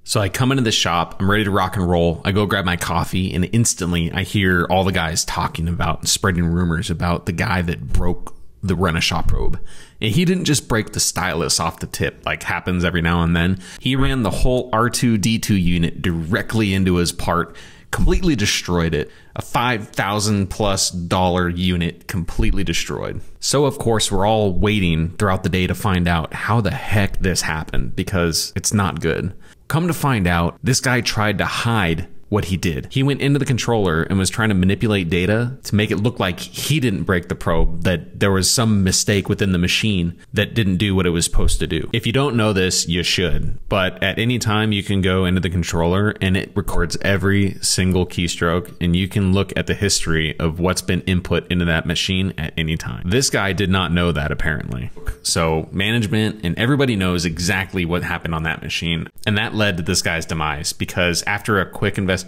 So I come into the shop, I'm ready to rock and roll. I go grab my coffee, and instantly I hear all the guys talking about, spreading rumors about the guy that broke the rent-a-shop probe. And he didn't just break the stylus off the tip like happens every now and then. He ran the whole R2-D2 unit directly into his part, completely destroyed it. A $5,000+ unit completely destroyed. So of course we're all waiting throughout the day to find out how the heck this happened, because it's not good. Come to find out, this guy tried to hide what he did. He went into the controller and was trying to manipulate data to make it look like he didn't break the probe, that there was some mistake within the machine that didn't do what it was supposed to do. If you don't know this, you should. But at any time you can go into the controller and it records every single keystroke, and you can look at the history of what's been input into that machine at any time. This guy did not know that, apparently. So management and everybody knows exactly what happened on that machine. And that led to this guy's demise, because after a quick investigation,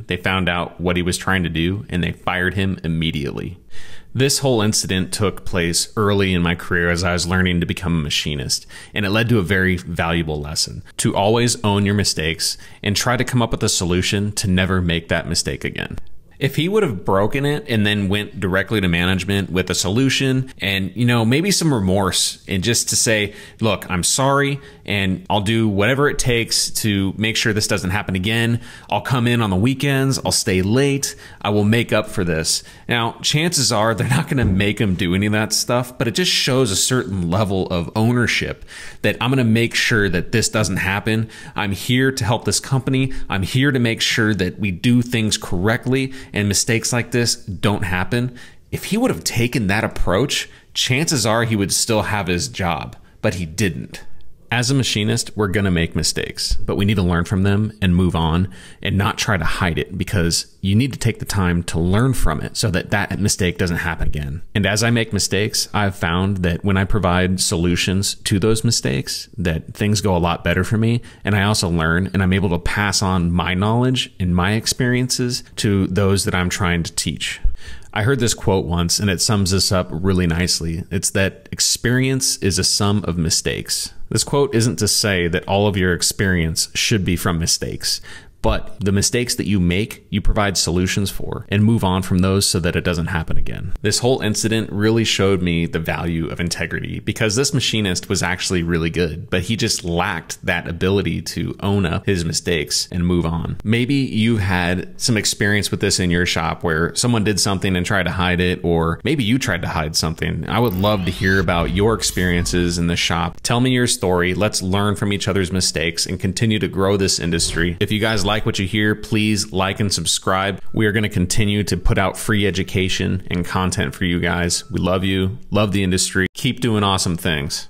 they found out what he was trying to do and they fired him immediately. This whole incident took place early in my career as I was learning to become a machinist, and it led to a very valuable lesson: to always own your mistakes and try to come up with a solution to never make that mistake again. If he would have broken it and then went directly to management with a solution and, you know, maybe some remorse, and just to say, look, I'm sorry and I'll do whatever it takes to make sure this doesn't happen again. I'll come in on the weekends. I'll stay late. I will make up for this. Now, chances are they're not going to make him do any of that stuff, but it just shows a certain level of ownership that I'm going to make sure that this doesn't happen. I'm here to help this company. I'm here to make sure that we do things correctly and mistakes like this don't happen. If he would have taken that approach, chances are he would still have his job, but he didn't. As a machinist, we're gonna make mistakes, but we need to learn from them and move on and not try to hide it, because you need to take the time to learn from it so that that mistake doesn't happen again. And as I make mistakes, I've found that when I provide solutions to those mistakes, that things go a lot better for me. And I also learn, and I'm able to pass on my knowledge and my experiences to those that I'm trying to teach. I heard this quote once, and it sums this up really nicely. It's that experience is a sum of mistakes. This quote isn't to say that all of your experience should be from mistakes, but the mistakes that you make, you provide solutions for and move on from those so that it doesn't happen again. This whole incident really showed me the value of integrity, because this machinist was actually really good, but he just lacked that ability to own up his mistakes and move on. Maybe you've had some experience with this in your shop where someone did something and tried to hide it, or maybe you tried to hide something. I would love to hear about your experiences in the shop. Tell me your story. Let's learn from each other's mistakes and continue to grow this industry. If you guys like what you hear, please like and subscribe. We are going to continue to put out free education and content for you guys. We love you, love the industry. Keep doing awesome things.